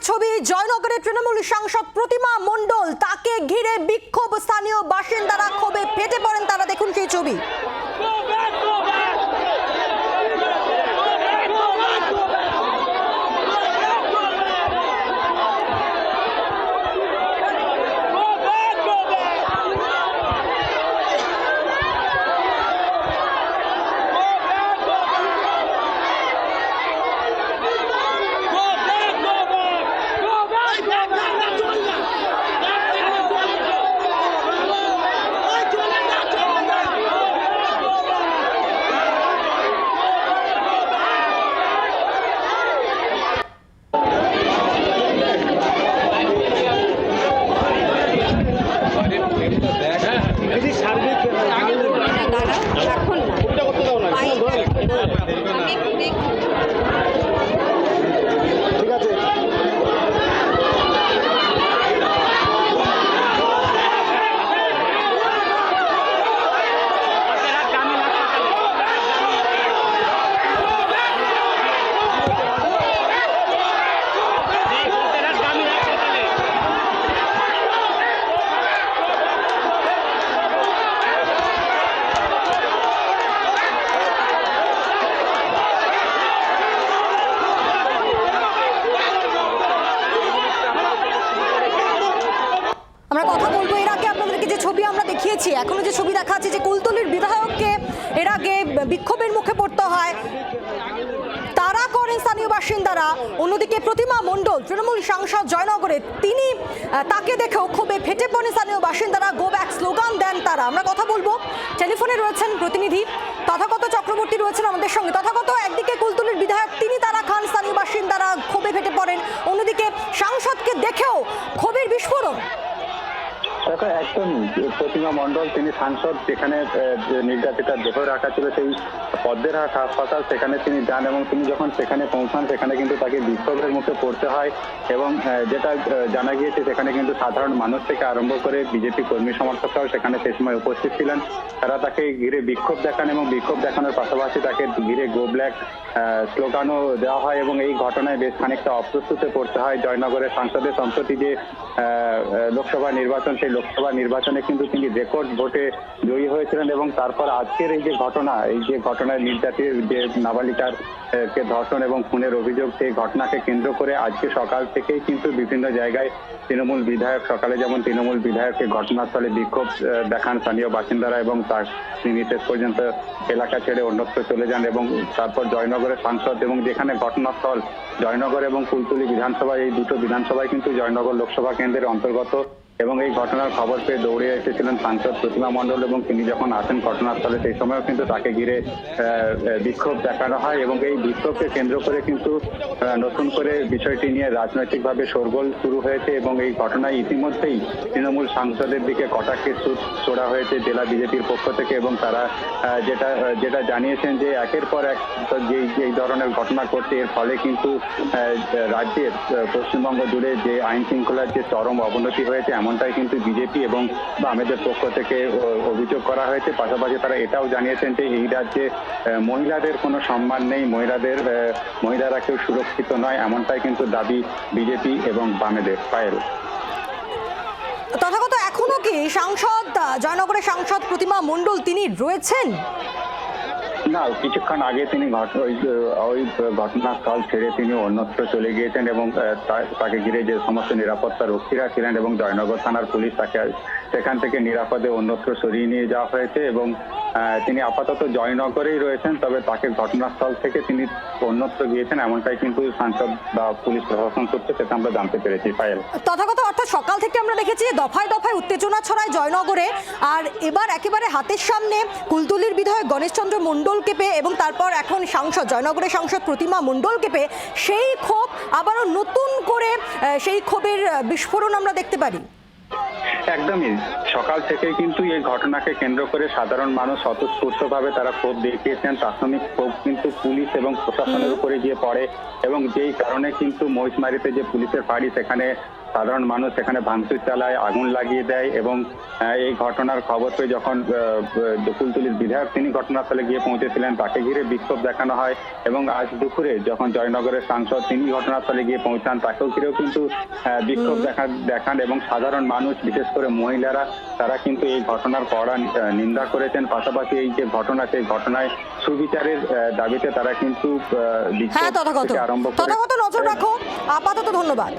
ছবি জয়নগরের তৃণমূল সাংসদ প্রতিমা মণ্ডল, তাকে ঘিরে বিক্ষোভ, স্থানীয় বাসিন্দারা ক্ষোভে ফেটে পড়েন তারা। দেখুন সেই ছবি। আমরা কথা বলবো এর আগে আপনাদেরকে যে ছবি আমরা দেখিয়েছি, এখনো যে ছবি দেখা যাচ্ছে যে কুলতলির বিধায়ককে এর আগে বিক্ষোভের মুখে পড়তে হয়, তারা করেন স্থানীয় বাসিন্দারা। অন্যদিকে প্রতিমা মণ্ডল তৃণমূল সাংসদ জয়নগরে, তিনি তাকে দেখেও ক্ষোভে ফেটে পড়েন স্থানীয় বাসিন্দারা, গো ব্যাক স্লোগান দেন তারা। আমরা কথা বলবো, টেলিফোনে রয়েছেন প্রতিনিধি তথাগত চক্রবর্তী রয়েছেন আমাদের সঙ্গে। তথাগত, একদিকে কুলতলির বিধায়ক তিনি তারা খান, স্থানীয় বাসিন্দারা ক্ষোভে ফেটে পড়েন, অন্যদিকে সাংসদকে দেখেও ক্ষোভের বিস্ফোরণ। দেখো, একদমই প্রতিমা মণ্ডল তিনি সাংসদ, যেখানে নির্যাতিতার দেহ রাখা ছিল সেই পদ্মেরহাট হাসপাতাল, সেখানে তিনি যান এবং তিনি যখন সেখানে পৌঁছান সেখানে কিন্তু তাকে বিক্ষোভের মুখে পড়তে হয়। এবং যেটা জানা গিয়েছে সেখানে কিন্তু সাধারণ মানুষ থেকে আরম্ভ করে বিজেপি কর্মী সমর্থকরাও সেখানে সেই সময় উপস্থিত ছিলেন। তারা তাকে ঘিরে বিক্ষোভ দেখান এবং বিক্ষোভ দেখানোর পাশাপাশি তাকে ঘিরে গো ব্ল্যাক স্লোগানও দেওয়া হয় এবং এই ঘটনায় বেশ খানিকটা অপ্রস্তুতে পড়তে হয় জয়নগরের সাংসদের। সম্প্রতি যে লোকসভা নির্বাচন, সেই লোকসভা নির্বাচনে কিন্তু তিনি রেকর্ড ভোটে জয়ী হয়েছিলেন এবং তারপর আজকের এই যে ঘটনায় নির্যাতিত যে নাবালিকার কে ধর্ষণ এবং খুনের অভিযোগ, সেই ঘটনাকে কেন্দ্র করে আজকে সকাল থেকেই কিন্তু বিভিন্ন জায়গায় তৃণমূল বিধায়ক, সকালে যেমন তৃণমূল বিধায়ককে ঘটনাস্থলে বিক্ষোভ দেখান স্থানীয় বাসিন্দারা এবং তার তিনি শেষ পর্যন্ত এলাকা ছেড়ে অন্যত্র চলে যান। এবং তারপর জয়নগরের সাংসদ এবং যেখানে ঘটনাস্থল জয়নগর এবং কুলতলি বিধানসভা, এই দুটো বিধানসভায় কিন্তু জয়নগর লোকসভা কেন্দ্রের অন্তর্গত। এবং এই ঘটনার খবর পেয়ে দৌড়ে এসেছিলেন সাংসদ প্রতিমা মণ্ডল এবং তিনি যখন আসেন ঘটনাস্থলে সেই সময়ও কিন্তু তাকে ঘিরে বিক্ষোভ দেখানো হয় এবং এই বিক্ষোভকে কেন্দ্র করে কিন্তু নতুন করে বিষয়টি নিয়ে রাজনৈতিকভাবে শোরগোল শুরু হয়েছে এবং এই ঘটনায় ইতিমধ্যেই তৃণমূল সাংসদের দিকে কটাক্ষের সুর ছোড়া হয়েছে জেলা বিজেপির পক্ষ থেকে। এবং তারা যেটা জানিয়েছেন যে একের পর এক যেই ধরনের ঘটনা ঘটছে, এর ফলে কিন্তু রাজ্যের পশ্চিমবঙ্গ জুড়ে যে আইন শৃঙ্খলার যে চরম অবনতি হয়েছে এমনটাই কিন্তু বিজেপি এবং বামেদের পক্ষ থেকে অভিযোগ করা হয়েছে। পাশাপাশি তারা এটাও জানিয়েছেন যে এই রাজ্যে মহিলাদের কোনো সম্মান নেই, মহিলারা কেউ সুরক্ষিত নয়, এমনটাই কিন্তু দাবি বিজেপি এবং বামেদের। পায়েল, তথাগত, এখনো কি সাংসদ জয়নগরের সাংসদ প্রতিমা মণ্ডল তিনি রয়েছেন? না, কিছুক্ষণ আগে তিনি ওই ঘটনাস্থল ছেড়ে তিনি অন্যত্র চলে গিয়েছেন এবং তাকে ঘিরে যে সমস্ত নিরাপত্তা রক্ষীরা ছিলেন এবং জয়নগর থানার পুলিশ তাকে সেখান থেকে নিরাপদে অন্যত্র সরিয়ে নিয়ে যাওয়া হয়েছে এবং তিনি আপাতত জয়নগরেই রয়েছেন। তবে তাকে ঘটনাস্থল থেকে তিনি অন্যত্র গিয়েছেন এমনটাই কিন্তু সাংসদ বা পুলিশ প্রশাসন সূত্রে সেটা আমরা জানতে পেরেছি। পায়েল, তথাগত, অর্থাৎ সকাল থেকে আমরা দেখেছি দফায় দফায় উত্তেজনা ছড়ায় জয়নগরে, আর এবার একেবারে হাতের সামনে কুলতলির বিধায়ক গণেশচন্দ্র মণ্ডলকে পেয়ে এবং তারপর এখন সাংসদ জয়নগরের সাংসদ প্রতিমা মণ্ডলকে পেয়ে সেই ক্ষোভ আবারও নতুন করে সেই ক্ষোভের বিস্ফোরণ আমরা দেখতে পারি। একদমই, সকাল থেকে কিন্তু এই ঘটনাকে কেন্দ্র করে সাধারণ মানুষ স্বতঃস্ফূর্তভাবে তারা ক্ষোভ দেখিয়েছেন। প্রাথমিক ক্ষোভ কিন্তু পুলিশ এবং প্রশাসনের উপরে গিয়ে পড়ে এবং যেই কারণে কিন্তু মহিষমারিতে যে পুলিশের ফাঁড়ি সেখানে সাধারণ মানুষ সেখানে ভাঙচুর চালায়, আগুন লাগিয়ে দেয় এবং এই ঘটনার খবর পেয়ে যখন কুলতলির বিধায়ক তিনি ঘটনাস্থলে গিয়ে পৌঁছেছিলেন, তাকে ঘিরে বিক্ষোভ দেখানো হয় এবং আজ দুপুরে যখন জয়নগরের সাংসদ তিনি ঘটনাস্থলে গিয়ে পৌঁছান, তাকেও ঘিরেও কিন্তু বিক্ষোভ দেখান এবং সাধারণ মানুষ বিশেষ করে মহিলারা তারা কিন্তু এই ঘটনার কড়া নিন্দা করেছেন। পাশাপাশি এই যে ঘটনা, সেই ঘটনায় সুবিচারের দাবিতে তারা কিন্তু হ্যাঁ, বিক্ষোভ থেকে আরম্ভ করে তথাগত নজর রাখো। আপাতত ধন্যবাদ।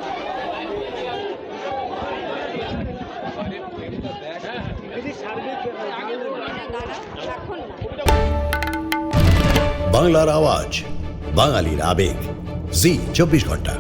বাংলার আওয়াজ, বাঙালির আবেগ, জি 24 ঘন্টা।